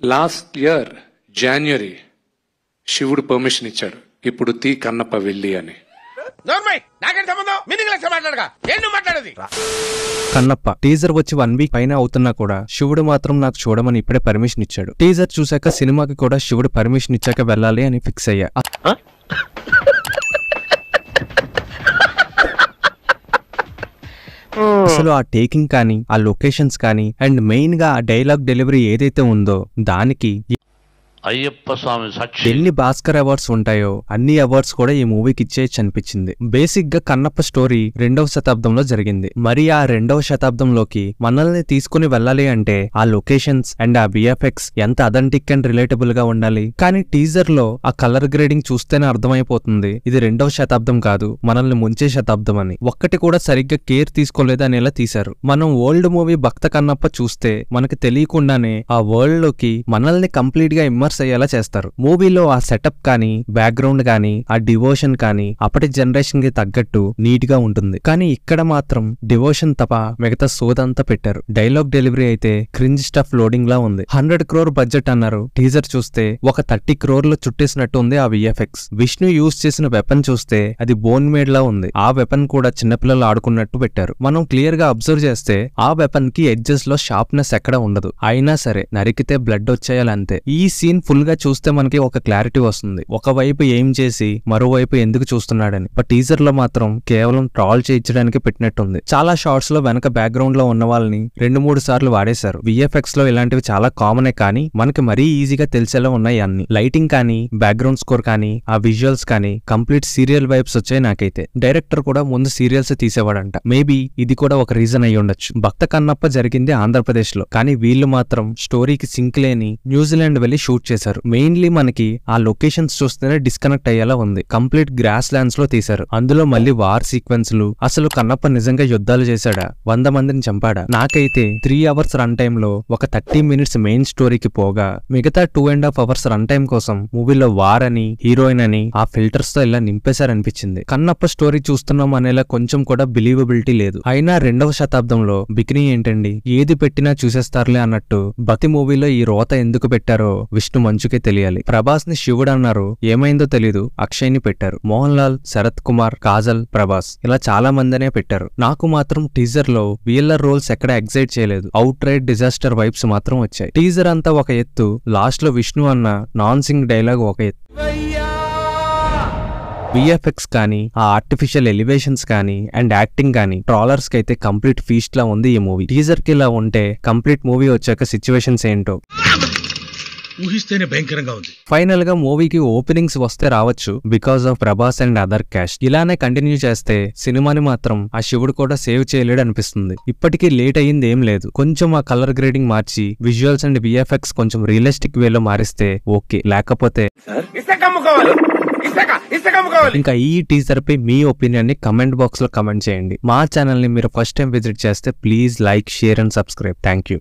Last year జనవరి శివుడు permission ఇచ్చాడు, ఇప్పుడు తీ కన్నప్ప వెళ్ళి అని. కన్నప్ప టీజర్ వచ్చి 1 వీక్ పైన అవుతున్నా కూడా శివుడు మాత్రం నాకు చూడమని ఇప్పుడే పర్మిషన్ ఇచ్చాడు. టీజర్ చూశాక సినిమాకి కూడా శివుడు పర్మిషన్ ఇచ్చాక వెళ్ళాలి అని ఫిక్స్ అయ్యా. అసలు ఆ టేకింగ్ కానీ, ఆ లొకేషన్స్ కానీ, అండ్ మెయిన్ గా ఆ డైలాగ్ డెలివరీ ఏదైతే ఉందో దానికి అయ్యప్ప స్వామి ఎన్ని భాస్కర్ అవార్డ్స్ ఉంటాయో అన్ని అవార్డ్స్ కూడా ఈ మూవీకి ఇచ్చేయచ్చు అనిపించింది. బేసిక్ గా కన్నప్ప స్టోరీ 2వ శతాబ్దంలో జరిగింది. మరి ఆ 2వ శతాబ్దంలోకి మనల్ని తీసుకుని వెళ్ళాలి అంటే ఆ లొకేషన్స్ అండ్ ఆ విఎఫ్ఎక్స్ ఎంత అథెంటిక్ అండ్ రిలేటబుల్ గా ఉండాలి. కానీ టీజర్ లో ఆ కలర్ గ్రేడింగ్ చూస్తేనే అర్థమైపోతుంది ఇది 2వ శతాబ్దం కాదు, మనల్ని ముంచే శతాబ్దం అని. ఒక్కటి కూడా సరిగ్గా కేర్ తీసుకోలేదు అనేలా తీశారు. మనం ఓల్డ్ మూవీ భక్త కన్నప్ప చూస్తే మనకి తెలియకుండానే ఆ వరల్డ్ లోకి మనల్ని కంప్లీట్ గా అయ్యేలా చేస్తారు. మూవీలో ఆ సెటప్ కానీ, బ్యాక్గ్రౌండ్ కానీ, ఆ డివోషన్ కానీ అప్పటి జనరేషన్ కి తగ్గట్టు నీట్ గా ఉంటుంది. కానీ ఇక్కడ మాత్రం డివోషన్ తప్ప మిగతా సోదంతా పెట్టారు. డైలాగ్ డెలివరీ అయితే క్రింజ్ స్టఫ్ లోడింగ్ లా ఉంది. 100 crore బడ్జెట్ అన్నారు. టీజర్ చూస్తే ఒక 30 crore లో చుట్టేసినట్టు ఉంది ఆ విఎఫ్ఎక్స్. విష్ణు యూజ్ చేసిన వెపన్ చూస్తే అది బోన్ మేడ్ లా ఉంది. ఆ వెపన్ కూడా చిన్నపిల్లలు ఆడుకున్నట్టు పెట్టారు. మనం క్లియర్ గా అబ్జర్వ్ చేస్తే ఆ వెపన్ కి ఎడ్జెస్ లో షార్ప్నెస్ ఎక్కడ ఉండదు. అయినా సరే నరికితే బ్లడ్ వచ్చేయాలంతే. ఈ సీన్ ఫుల్ గా చూస్తే మనకి ఒక క్లారిటీ వస్తుంది, ఒకవైపు ఏం చేసి మరోవైపు ఎందుకు చూస్తున్నాడని. బట్ టీజర్ లో మాత్రం కేవలం ట్రాల్ చేయించడానికి పెట్టినట్టుంది. చాలా షార్ట్స్ లో వెనక బ్యాక్గ్రౌండ్ లో ఉన్న వాళ్ళని 2-3 సార్లు వాడేశారు. విఎఫ్ఎక్స్ లో ఇలాంటివి చాలా కామనే, కానీ మనకి మరీ ఈజీగా తెలిసేలా ఉన్నాయి అన్ని. లైటింగ్ కానీ, బ్యాక్గ్రౌండ్ స్కోర్ కానీ, ఆ విజువల్స్ కానీ కంప్లీట్ సీరియల్ వైబ్స్ వచ్చాయి నాకైతే. డైరెక్టర్ కూడా ముందు సీరియల్స్ తీసేవాడంట. మేబీ ఇది కూడా ఒక రీజన్ అయి ఉండొచ్చు. భక్త కన్నప్ప జరిగింది ఆంధ్రప్రదేశ్ లో, కానీ వీళ్ళు మాత్రం స్టోరీకి సింక్ లేని న్యూజిలాండ్ వెళ్లి షూట్ చేశారు. మెయిన్లీ మనకి ఆ లొకేషన్స్ చూస్తేనే డిస్కనెక్ట్ అయ్యేలా ఉంది. కంప్లీట్ గ్రాస్ ల్యాండ్స్ లో తీశారు. అందులో మళ్ళీ వార్ సీక్వెన్స్లు. అసలు కన్నప్ప నిజంగా యుద్ధాలు చేశాడా, 100 మందిని చంపాడా? నాకైతే 3 hours రన్ టైమ్ లో ఒక 30 minutes మెయిన్ స్టోరీకి పోగా మిగతా 2.5 hours రన్ టైమ్ కోసం మూవీలో వార్ అని, హీరోయిన్ అని ఆ ఫిల్టర్స్ తో ఇలా నింపేశారనిపించింది. కన్నప్ప స్టోరీ చూస్తున్నాం అనేలా కొంచెం కూడా బిలీవబిలిటీ లేదు. అయినా 2వ శతాబ్దంలో బికినీ ఏంటండి, ఏది పెట్టినా చూసేస్తారులే అన్నట్టు భక్తి మూవీలో ఈ రోత ఎందుకు పెట్టారో విష్ణు మంచుకే తెలియాలి. ప్రభాస్ ని శివుడు అన్నారు, ఏమైందో తెలీదు అక్షయ్ ని పెట్టారు. మోహన్ లాల్, శరత్ కుమార్, కాజల్, ప్రభాస్ ఇలా చాలా మందినే పెట్టారు. నాకు మాత్రం టీజర్ లో వీళ్ళ రోల్స్ ఎక్కడ ఎగ్జైట్ చేయలేదు. అవుట్ రైట్ డిజాస్టర్ వైబ్స్ మాత్రం వచ్చాయి. టీజర్ అంతా ఒక ఎత్తు, లాస్ట్ లో విష్ణు అన్న నాన్ సింగ్ డైలాగ్ ఒక ఎత్తు. విఎఫ్ఎక్స్ కానీ, ఆ ఆర్టిఫిషియల్ ఎలివేషన్స్ కానీ, అండ్ యాక్టింగ్ కానీ ట్రాలర్స్ కి అయితే కంప్లీట్ ఫీస్ట్ లా ఉంది ఈ మూవీ. టీజర్ కి ఇలా ఉంటే కంప్లీట్ మూవీ వచ్చాక సిచ్యువేషన్స్ ఏంటో ఊహిస్తేనే భయంకరంగా ఉంది. ఫైనల్ గా మూవీకి ఓపెనింగ్స్ వస్తే రావచ్చు because of Prabhas and other caste. ఇలానే కంటిన్యూ చేస్తే సినిమాని మాత్రం ఆ శివుడు కూడా సేవ్ చేయలేడు అనిపిస్తుంది. ఇప్పటికీ లేట్ అయ్యింది ఏం లేదు. కొంచెం ఆ colour grading March visuals and VFX కొంచెం రియలిస్టిక్ వేలో మారిస్తే ఓకే, లేకపోతే ఇంకా ఈ టీజర్ పై మీ ఒపీనియన్ ని కమెంట్ బాక్స్ లో కమెంట్ చేయండి. మా ఛానల్ ని మీరు ఫస్ట్ టైం విజిట్ చేస్తే please like, share and subscribe. Thank you.